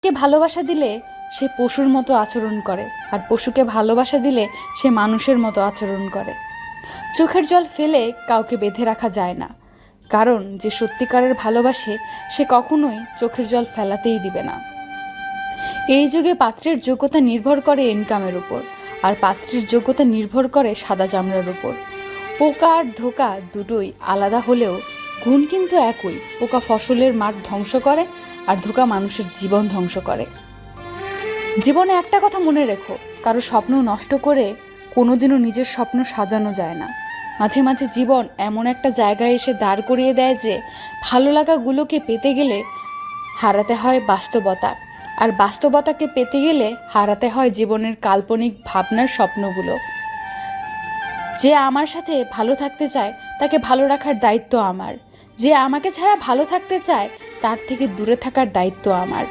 কে ভালোবাসা দিলে সে পশুর মতো আচরণ করে, আর পশুকে ভালোবাসা দিলে সে মানুষের মতো আচরণ করে। চোখের জল ফেলে কাউকে বেঁধে রাখা যায় না, কারণ যে সত্যিকারের ভালোবাসে সে কখনোই চোখের জল ফেলাতেই দিবে না। এই যুগে পাত্রের যোগ্যতা নির্ভর করে ইনকামের উপর, আর পাত্রের যোগ্যতা নির্ভর করে সাদা চামড়ার উপর। পোকা আর ধোকা দুটোই আলাদা হলেও গুণ কিন্তু একই। পোকা ফসলের মাঠ ধ্বংস করে, আর ধোকা মানুষের জীবন ধ্বংস করে। জীবনে একটা কথা মনে রেখো, কারো স্বপ্ন নষ্ট করে কোনোদিনও নিজের স্বপ্ন সাজানো যায় না। মাঝে মাঝে জীবন এমন একটা জায়গায় এসে দাঁড় করিয়ে দেয় যে ভালো লাগাগুলোকে পেতে গেলে হারাতে হয় বাস্তবতা, আর বাস্তবতাকে পেতে গেলে হারাতে হয় জীবনের কাল্পনিক ভাবনার স্বপ্নগুলো। যে আমার সাথে ভালো থাকতে চায় তাকে ভালো রাখার দায়িত্ব আমার, যে আমাকে ছাড়া ভালো থাকতে চায় তার থেকে দূরে থাকার দায়িত্ব আমার।